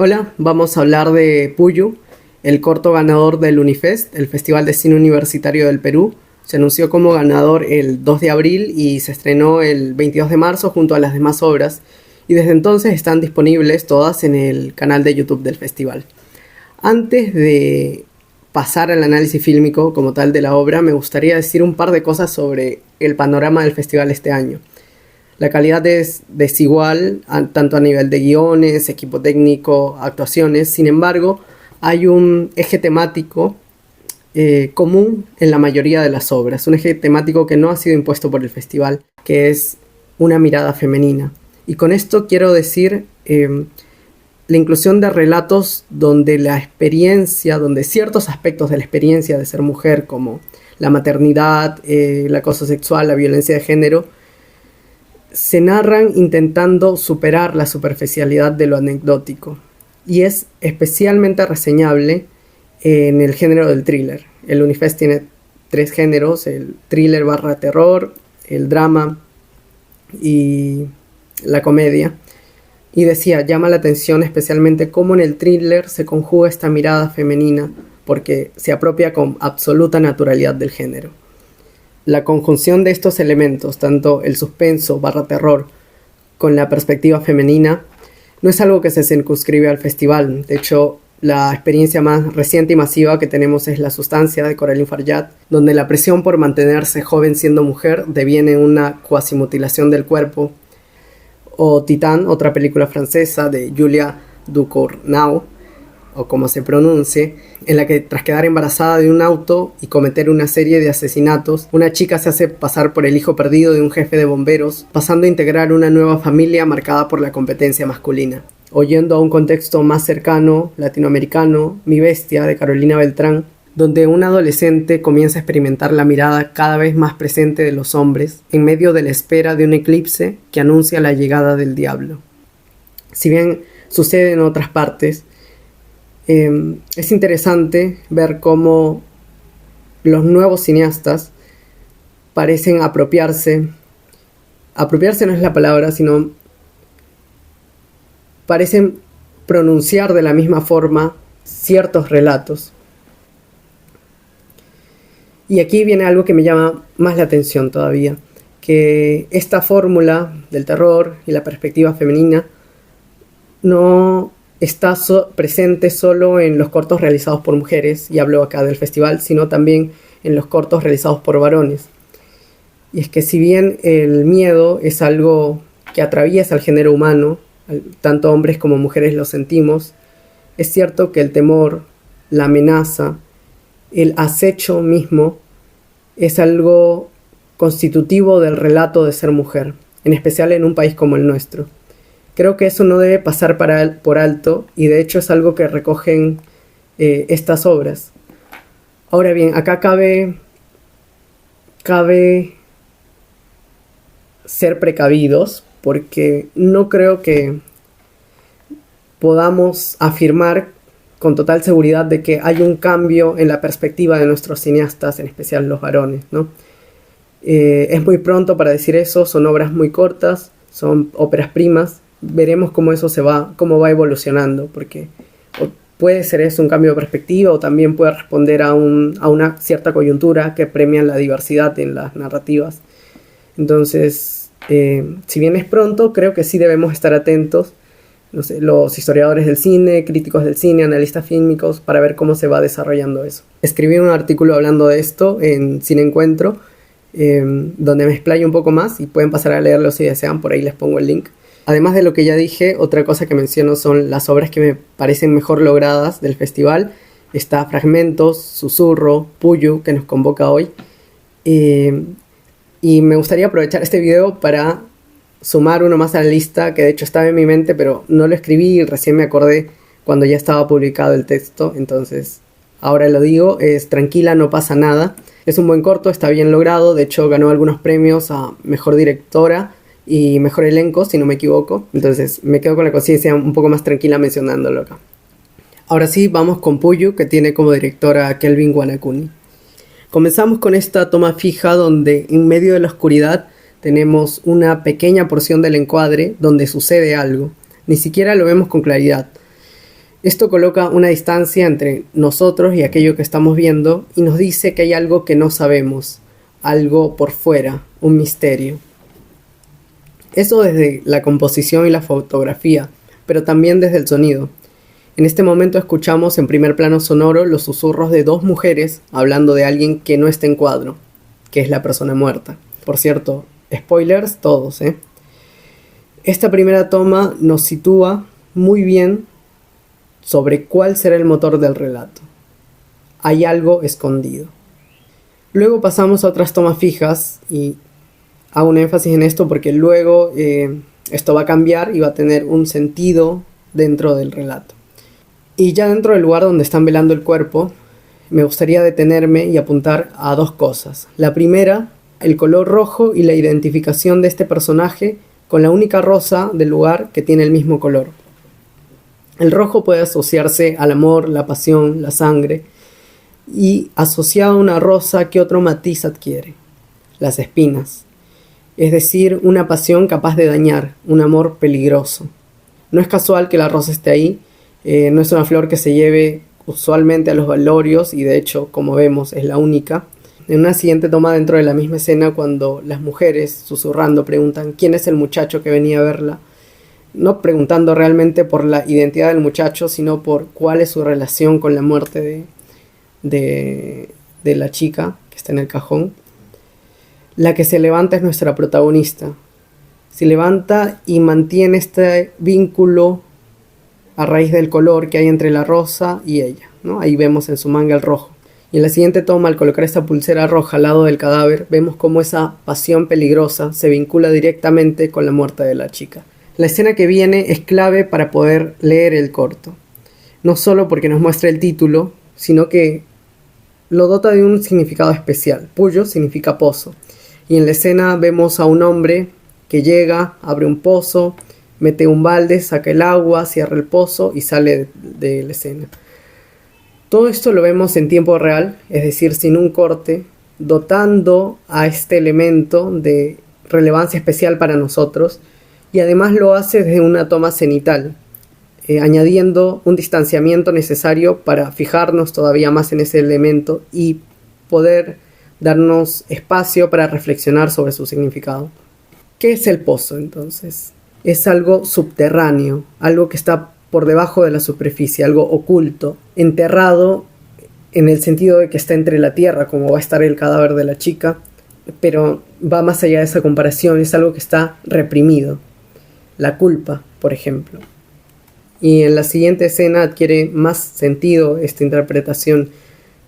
Hola, vamos a hablar de Puyu, el corto ganador del Unifest, el Festival de Cine Universitario del Perú. Se anunció como ganador el 2 de abril y se estrenó el 22 de marzo junto a las demás obras, y desde entonces están disponibles todas en el canal de YouTube del festival. Antes de pasar al análisis fílmico como tal de la obra, me gustaría decir un par de cosas sobre el panorama del festival este año. La calidad es desigual, tanto a nivel de guiones, equipo técnico, actuaciones. Sin embargo, hay un eje temático común en la mayoría de las obras. Un eje temático que no ha sido impuesto por el festival, que es una mirada femenina. Y con esto quiero decir la inclusión de relatos donde la experiencia, donde ciertos aspectos de la experiencia de ser mujer, como la maternidad, el acoso sexual, la violencia de género, se narran intentando superar la superficialidad de lo anecdótico, y es especialmente reseñable en el género del thriller. El Unifest tiene 3 géneros: el thriller / terror, el drama y la comedia. Y decía, llama la atención especialmente cómo en el thriller se conjuga esta mirada femenina, porque se apropia con absoluta naturalidad del género. La conjunción de estos elementos, tanto el suspenso / terror con la perspectiva femenina, no es algo que se circunscribe al festival. De hecho, la experiencia más reciente y masiva que tenemos es La Sustancia, de Coraline Farjad, donde la presión por mantenerse joven siendo mujer deviene una cuasimutilación del cuerpo. O Titán, otra película francesa de Julia Ducournau, o como se pronuncie, en la que tras quedar embarazada de un auto y cometer una serie de asesinatos, una chica se hace pasar por el hijo perdido de un jefe de bomberos, pasando a integrar una nueva familia marcada por la competencia masculina. O yendo a un contexto más cercano, latinoamericano, Mi Bestia, de Carolina Beltrán, donde un adolescente comienza a experimentar la mirada cada vez más presente de los hombres en medio de la espera de un eclipse que anuncia la llegada del diablo. Si bien sucede en otras partes, es interesante ver cómo los nuevos cineastas parecen apropiarse no es la palabra, sino parecen pronunciar de la misma forma ciertos relatos. Y aquí viene algo que me llama más la atención todavía, que esta fórmula del terror y la perspectiva femenina no está presente solo en los cortos realizados por mujeres, y hablo acá del festival, sino también en los cortos realizados por varones. Y es que si bien el miedo es algo que atraviesa el género humano, tanto hombres como mujeres lo sentimos, es cierto que el temor, la amenaza, el acecho mismo es algo constitutivo del relato de ser mujer, en especial en un país como el nuestro. Creo que eso no debe pasar por alto, y de hecho es algo que recogen estas obras. Ahora bien, acá cabe ser precavidos, porque no creo que podamos afirmar con total seguridad de que hay un cambio en la perspectiva de nuestros cineastas, en especial los varones, ¿no? Es muy pronto para decir eso, son obras muy cortas, son óperas primas. Veremos cómo va evolucionando, porque puede ser eso un cambio de perspectiva, o también puede responder a una cierta coyuntura que premia la diversidad en las narrativas. Entonces, si bien es pronto, creo que sí debemos estar atentos, los historiadores del cine, críticos del cine, analistas fílmicos, para ver cómo se va desarrollando eso. Escribí un artículo hablando de esto en Cine Encuentro, donde me explayo un poco más, y pueden pasar a leerlo si desean, por ahí les pongo el link. Además de lo que ya dije, otra cosa que menciono son las obras que me parecen mejor logradas del festival. Está Fragmentos, Susurro, Puyu, que nos convoca hoy. Y me gustaría aprovechar este video para sumar uno más a la lista, que de hecho estaba en mi mente, pero no lo escribí y recién me acordé cuando ya estaba publicado el texto. Entonces, ahora lo digo, es Tranquila, no pasa nada. Es un buen corto, está bien logrado. De hecho, ganó algunos premios a Mejor Directora y Mejor Elenco, si no me equivoco. Entonces me quedo con la conciencia un poco más tranquila mencionándolo acá. Ahora sí, vamos con Puyu, que tiene como directora a Kelvin Guanakuni. Comenzamos con esta toma fija donde en medio de la oscuridad tenemos una pequeña porción del encuadre donde sucede algo. Ni siquiera lo vemos con claridad. Esto coloca una distancia entre nosotros y aquello que estamos viendo y nos dice que hay algo que no sabemos, algo por fuera, un misterio. Eso desde la composición y la fotografía, pero también desde el sonido. En este momento escuchamos en primer plano sonoro los susurros de dos mujeres hablando de alguien que no está en cuadro, que es la persona muerta. Por cierto, spoilers todos, ¿eh? Esta primera toma nos sitúa muy bien sobre cuál será el motor del relato. Hay algo escondido. Luego pasamos a otras tomas fijas y hago un énfasis en esto porque luego esto va a cambiar y va a tener un sentido dentro del relato. Y ya dentro del lugar donde están velando el cuerpo, me gustaría detenerme y apuntar a dos cosas. La primera, el color rojo y la identificación de este personaje con la única rosa del lugar que tiene el mismo color. El rojo puede asociarse al amor, la pasión, la sangre, y asociado a una rosa, ¿qué otro matiz adquiere? Las espinas. Es decir, una pasión capaz de dañar, un amor peligroso. No es casual que la rosa esté ahí, no es una flor que se lleve usualmente a los velorios y de hecho, como vemos, es la única. En una siguiente toma dentro de la misma escena, cuando las mujeres, susurrando, preguntan ¿quién es el muchacho que venía a verla? No preguntando realmente por la identidad del muchacho, sino por cuál es su relación con la muerte de la chica que está en el cajón. La que se levanta es nuestra protagonista. Se levanta y mantiene este vínculo a raíz del color que hay entre la rosa y ella, ¿no? Ahí vemos en su manga el rojo. Y en la siguiente toma, al colocar esta pulsera roja al lado del cadáver, vemos cómo esa pasión peligrosa se vincula directamente con la muerte de la chica. La escena que viene es clave para poder leer el corto. No solo porque nos muestra el título, sino que lo dota de un significado especial. Puyo significa pozo. Y en la escena vemos a un hombre que llega, abre un pozo, mete un balde, saca el agua, cierra el pozo y sale de la escena. Todo esto lo vemos en tiempo real, es decir, sin un corte, dotando a este elemento de relevancia especial para nosotros, y además lo hace desde una toma cenital, añadiendo un distanciamiento necesario para fijarnos todavía más en ese elemento y poder darnos espacio para reflexionar sobre su significado. ¿Qué es el pozo entonces? Es algo subterráneo, algo que está por debajo de la superficie, algo oculto, enterrado en el sentido de que está entre la tierra, como va a estar el cadáver de la chica, pero va más allá de esa comparación, es algo que está reprimido. La culpa, por ejemplo. Y en la siguiente escena adquiere más sentido esta interpretación,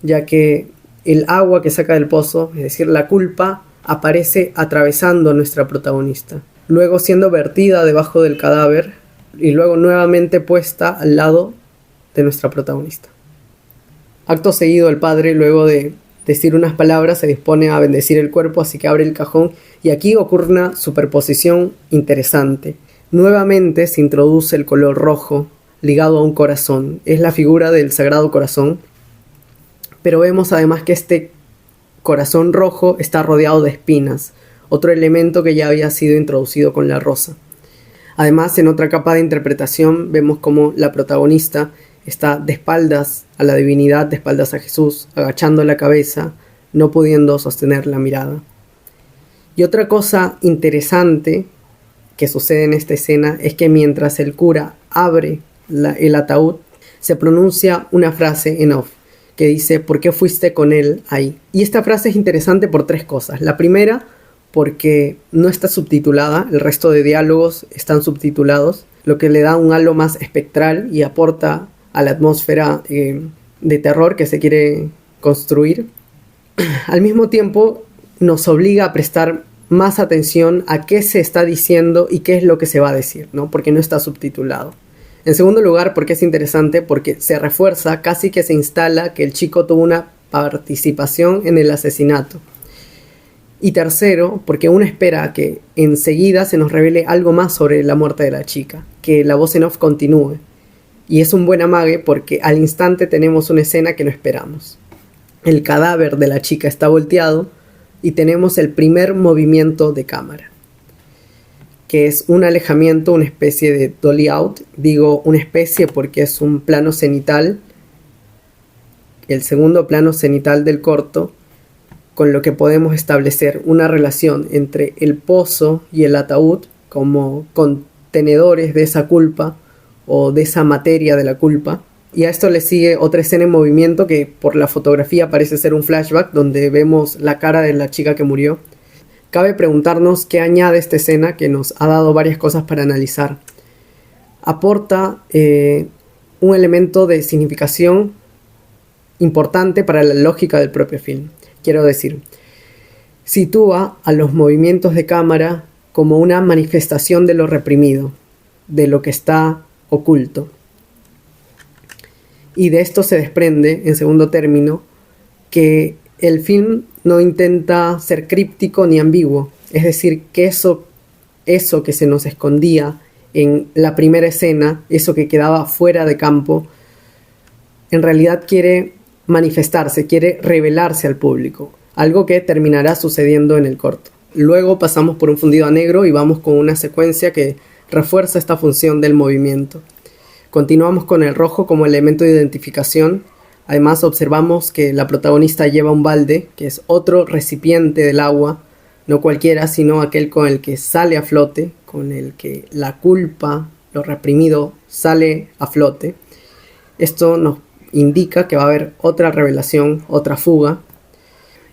ya que el agua que saca del pozo, es decir, la culpa, aparece atravesando a nuestra protagonista, luego siendo vertida debajo del cadáver y luego nuevamente puesta al lado de nuestra protagonista. Acto seguido, el padre, luego de decir unas palabras, se dispone a bendecir el cuerpo, así que abre el cajón y aquí ocurre una superposición interesante. Nuevamente se introduce el color rojo ligado a un corazón. Es la figura del Sagrado Corazón, pero vemos además que este corazón rojo está rodeado de espinas, otro elemento que ya había sido introducido con la rosa. Además, en otra capa de interpretación vemos como la protagonista está de espaldas a la divinidad, de espaldas a Jesús, agachando la cabeza, no pudiendo sostener la mirada. Y otra cosa interesante que sucede en esta escena es que mientras el cura abre el ataúd, se pronuncia una frase en off que dice ¿por qué fuiste con él ahí? Y esta frase es interesante por tres cosas. La primera, porque no está subtitulada, el resto de diálogos están subtitulados, lo que le da un halo más espectral y aporta a la atmósfera de terror que se quiere construir. Al mismo tiempo nos obliga a prestar más atención a qué se está diciendo y qué es lo que se va a decir, ¿no? Porque no está subtitulado. En segundo lugar, porque es interesante, porque se refuerza, casi que se instala que el chico tuvo una participación en el asesinato. Y tercero, porque uno espera que enseguida se nos revele algo más sobre la muerte de la chica, que la voz en off continúe. Y es un buen amague porque al instante tenemos una escena que no esperamos. El cadáver de la chica está volteado y tenemos el primer movimiento de cámara. que es un alejamiento, una especie de dolly out. Digo una especie porque es un plano cenital, el segundo plano cenital del corto, con lo que podemos establecer una relación entre el pozo y el ataúd como contenedores de esa culpa o de esa materia de la culpa. Y a esto le sigue otra escena en movimiento que por la fotografía parece ser un flashback donde vemos la cara de la chica que murió. Cabe preguntarnos qué añade esta escena que nos ha dado varias cosas para analizar. Aporta un elemento de significación importante para la lógica del propio film. Quiero decir, sitúa a los movimientos de cámara como una manifestación de lo reprimido, de lo que está oculto. Y de esto se desprende, en segundo término, que el film no intenta ser críptico ni ambiguo. Es decir, que eso que se nos escondía en la primera escena, eso que quedaba fuera de campo, en realidad quiere manifestarse, quiere revelarse al público, algo que terminará sucediendo en el corto. Luego pasamos por un fundido a negro y vamos con una secuencia que refuerza esta función del movimiento. Continuamos con el rojo como elemento de identificación. Además observamos que la protagonista lleva un balde, que es otro recipiente del agua, no cualquiera, sino aquel con el que sale a flote, con el que la culpa, lo reprimido, sale a flote. Esto nos indica que va a haber otra revelación, otra fuga.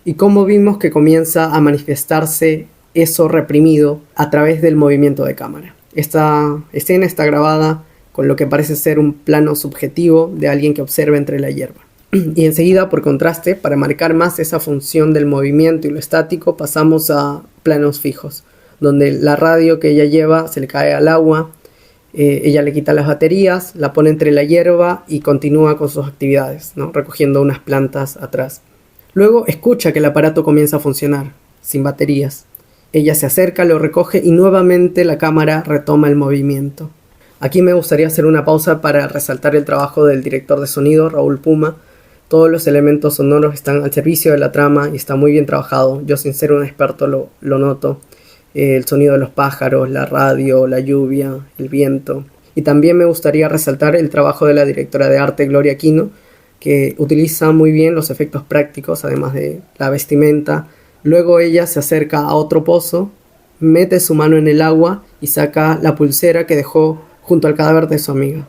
Y como vimos que comienza a manifestarse eso reprimido a través del movimiento de cámara. Esta escena está grabada con lo que parece ser un plano subjetivo de alguien que observa entre la hierba. Y enseguida, por contraste, para marcar más esa función del movimiento y lo estático, pasamos a planos fijos, donde la radio que ella lleva se le cae al agua. Ella le quita las baterías, la pone entre la hierba y continúa con sus actividades, ¿no? Recogiendo unas plantas atrás. Luego escucha que el aparato comienza a funcionar, sin baterías. Ella se acerca, lo recoge y nuevamente la cámara retoma el movimiento. Aquí me gustaría hacer una pausa para resaltar el trabajo del director de sonido, Raúl Puma. Todos los elementos sonoros están al servicio de la trama y está muy bien trabajado. Yo, sin ser un experto, lo noto. El sonido de los pájaros, la radio, la lluvia, el viento. Y también me gustaría resaltar el trabajo de la directora de arte, Gloria Aquino, que utiliza muy bien los efectos prácticos, además de la vestimenta. Luego ella se acerca a otro pozo, mete su mano en el agua y saca la pulsera que dejó junto al cadáver de su amiga.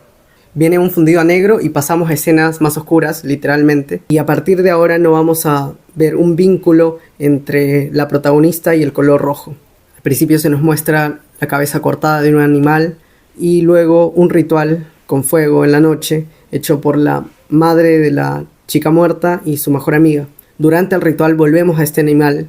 Viene un fundido a negro y pasamos a escenas más oscuras, literalmente. Y a partir de ahora no vamos a ver un vínculo entre la protagonista y el color rojo. Al principio se nos muestra la cabeza cortada de un animal y luego un ritual con fuego en la noche hecho por la madre de la chica muerta y su mejor amiga. Durante el ritual volvemos a este animal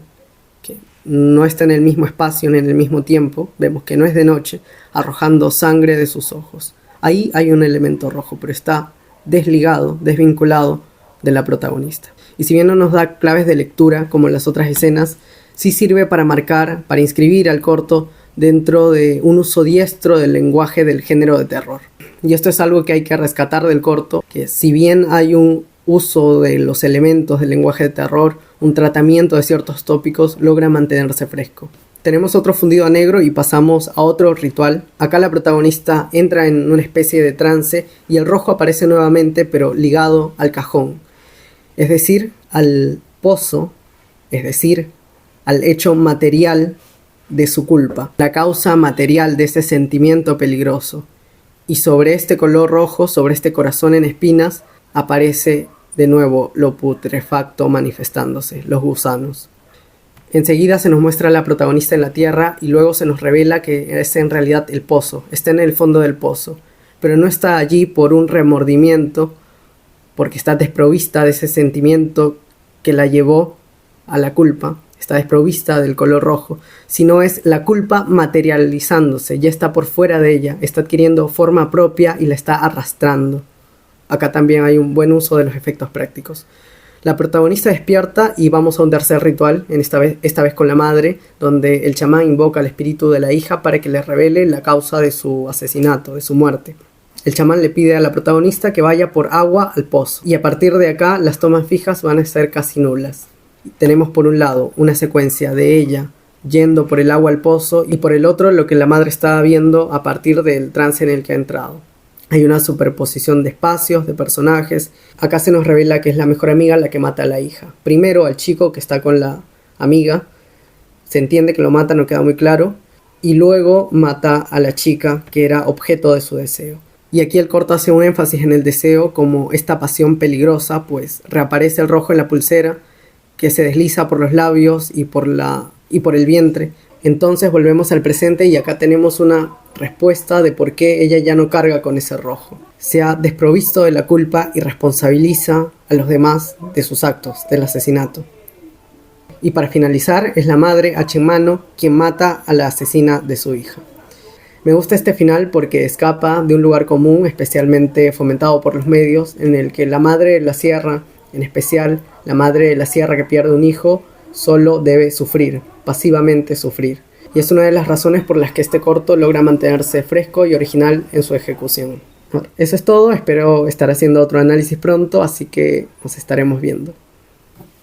que no está en el mismo espacio ni en el mismo tiempo. Vemos que no es de noche, arrojando sangre de sus ojos. Ahí hay un elemento rojo, pero está desligado, desvinculado de la protagonista. Y si bien no nos da claves de lectura como en las otras escenas, sí sirve para marcar, para inscribir al corto dentro de un uso diestro del lenguaje del género de terror. Y esto es algo que hay que rescatar del corto, que si bien hay un uso de los elementos del lenguaje de terror, un tratamiento de ciertos tópicos, logra mantenerse fresco. Tenemos otro fundido a negro y pasamos a otro ritual. Acá la protagonista entra en una especie de trance y el rojo aparece nuevamente, pero ligado al cajón. Es decir, al pozo, es decir, al hecho material de su culpa, la causa material de ese sentimiento peligroso. Y sobre este color rojo, sobre este corazón en espinas, aparece de nuevo lo putrefacto manifestándose, los gusanos. Enseguida se nos muestra a la protagonista en la tierra y luego se nos revela que es en realidad el pozo, está en el fondo del pozo, pero no está allí por un remordimiento, porque está desprovista de ese sentimiento que la llevó a la culpa, está desprovista del color rojo, sino es la culpa materializándose, ya está por fuera de ella, está adquiriendo forma propia y la está arrastrando. Acá también hay un buen uso de los efectos prácticos. La protagonista despierta y vamos a un tercer ritual, esta vez con la madre, donde el chamán invoca al espíritu de la hija para que le revele la causa de su asesinato, de su muerte. El chamán le pide a la protagonista que vaya por agua al pozo, y a partir de acá las tomas fijas van a ser casi nulas. Tenemos por un lado una secuencia de ella yendo por el agua al pozo, y por el otro lo que la madre estaba viendo a partir del trance en el que ha entrado. Hay una superposición de espacios, de personajes. Acá se nos revela que es la mejor amiga la que mata a la hija. Primero al chico que está con la amiga, se entiende que lo mata, no queda muy claro, y luego mata a la chica que era objeto de su deseo. Y aquí el corto hace un énfasis en el deseo como esta pasión peligrosa, pues reaparece el rojo en la pulsera que se desliza por los labios y por el vientre. Entonces volvemos al presente y acá tenemos una respuesta de por qué ella ya no carga con ese rojo. Se ha desprovisto de la culpa y responsabiliza a los demás de sus actos, del asesinato. Y para finalizar, es la madre, hacha en mano, quien mata a la asesina de su hija. Me gusta este final porque escapa de un lugar común, especialmente fomentado por los medios, en el que la madre de la sierra, en especial la madre de la sierra que pierde un hijo, solo debe sufrir, pasivamente sufrir. Y es una de las razones por las que este corto logra mantenerse fresco y original en su ejecución. Eso es todo, espero estar haciendo otro análisis pronto, así que nos estaremos viendo.